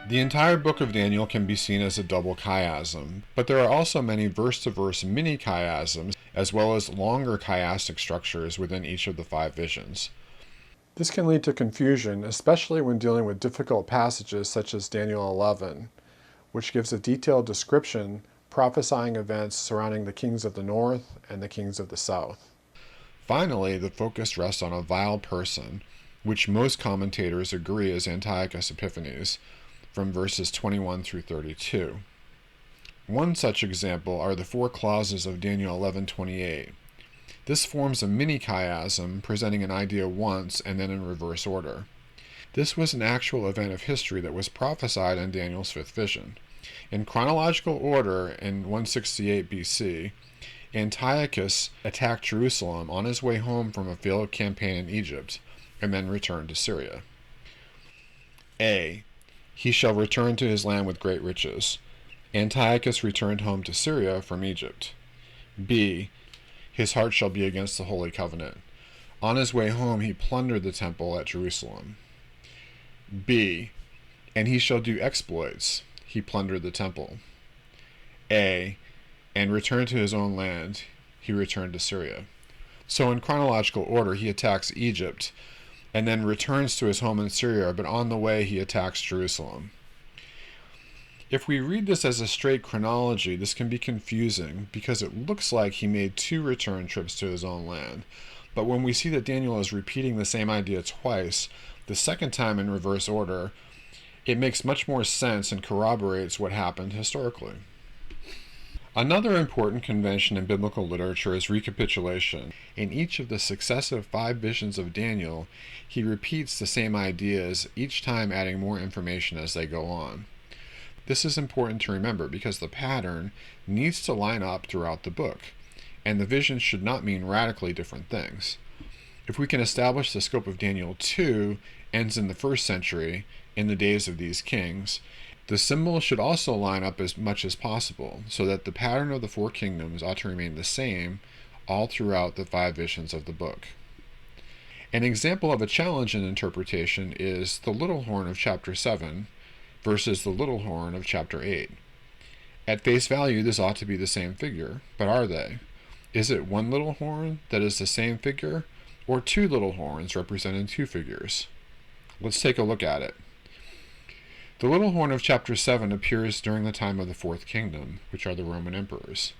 The entire book of Daniel can be seen as a double chiasm, but there are also many verse-to-verse mini chiasms, as well as longer chiastic structures within each of the five visions. This can lead to confusion, especially when dealing with difficult passages such as Daniel 11, which gives a detailed description prophesying events surrounding the kings of the north and the kings of the south. Finally, the focus rests on a vile person, which most commentators agree is Antiochus Epiphanes, from verses 21 through 32. One such example are the four clauses of Daniel 11:28. This forms a mini chiasm presenting an idea once and then in reverse order. This was an actual event of history that was prophesied in Daniel's fifth vision. In chronological order, in 168 BC, Antiochus attacked Jerusalem on his way home from a failed campaign in Egypt, and then returned to Syria. A. He shall return to his land with great riches. Antiochus returned home to Syria from Egypt. B. His heart shall be against the Holy Covenant. On his way home he plundered the temple at Jerusalem. B. And he shall do exploits. He plundered the temple. A. And returned to his own land. He returned to Syria. So in chronological order, he attacks Egypt, and then returns to his home in Syria, but on the way he attacks Jerusalem. If we read this as a straight chronology, this can be confusing because it looks like he made two return trips to his own land. But when we see that Daniel is repeating the same idea twice, the second time in reverse order, it makes much more sense and corroborates what happened historically. Another important convention in biblical literature is recapitulation. In each of the successive five visions of Daniel, he repeats the same ideas, each time adding more information as they go on. This is important to remember because the pattern needs to line up throughout the book, and the visions should not mean radically different things. If we can establish the scope of Daniel 2 ends in the 1st century, in the days of these kings, the symbols should also line up as much as possible, so that the pattern of the four kingdoms ought to remain the same all throughout the five visions of the book. An example of a challenge in interpretation is the little horn of chapter 7 versus the little horn of chapter 8. At face value, this ought to be the same figure, but are they? Is it one little horn that is the same figure, or two little horns representing two figures? Let's take a look at it. The little horn of chapter 7 appears during the time of the fourth kingdom, which are the Roman emperors.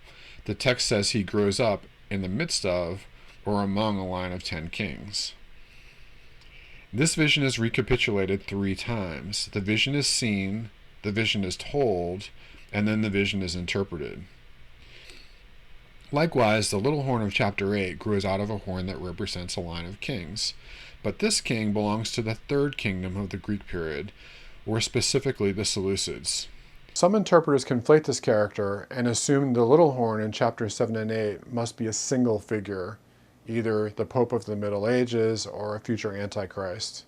The text says he grows up in the midst of or among a line of 10 kings. This vision is recapitulated 3 times. The vision is seen, the vision is told, and then the vision is interpreted. Likewise, the little horn of chapter 8 grows out of a horn that represents a line of kings. But this king belongs to the third kingdom of the Greek period, or specifically the Seleucids. Some interpreters conflate this character and assume the little horn in chapters 7 and 8 must be a single figure, either the Pope of the Middle Ages or a future Antichrist.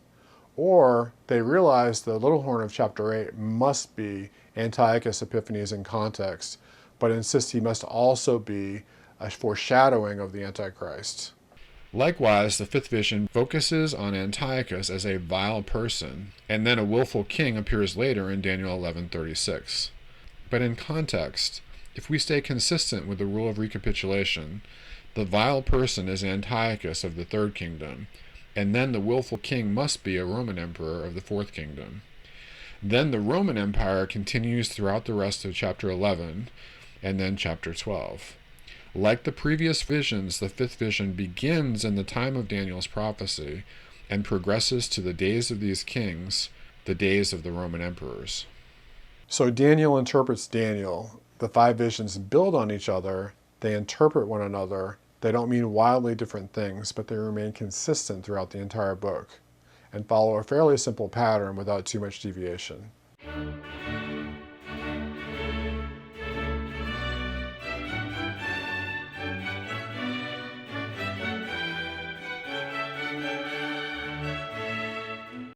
Or they realize the little horn of chapter 8 must be Antiochus Epiphanes in context, but insist he must also be a foreshadowing of the Antichrist. Likewise, the fifth vision focuses on Antiochus as a vile person, and then a willful king appears later in Daniel 11:36. But in context, if we stay consistent with the rule of recapitulation, the vile person is Antiochus of the third kingdom, and then the willful king must be a Roman emperor of the fourth kingdom. Then the Roman Empire continues throughout the rest of chapter 11, and then chapter 12. Like the previous visions, the fifth vision begins in the time of Daniel's prophecy and progresses to the days of these kings, the days of the Roman emperors. So Daniel interprets Daniel. The five visions build on each other, they interpret one another, they don't mean wildly different things, but they remain consistent throughout the entire book, and follow a fairly simple pattern without too much deviation.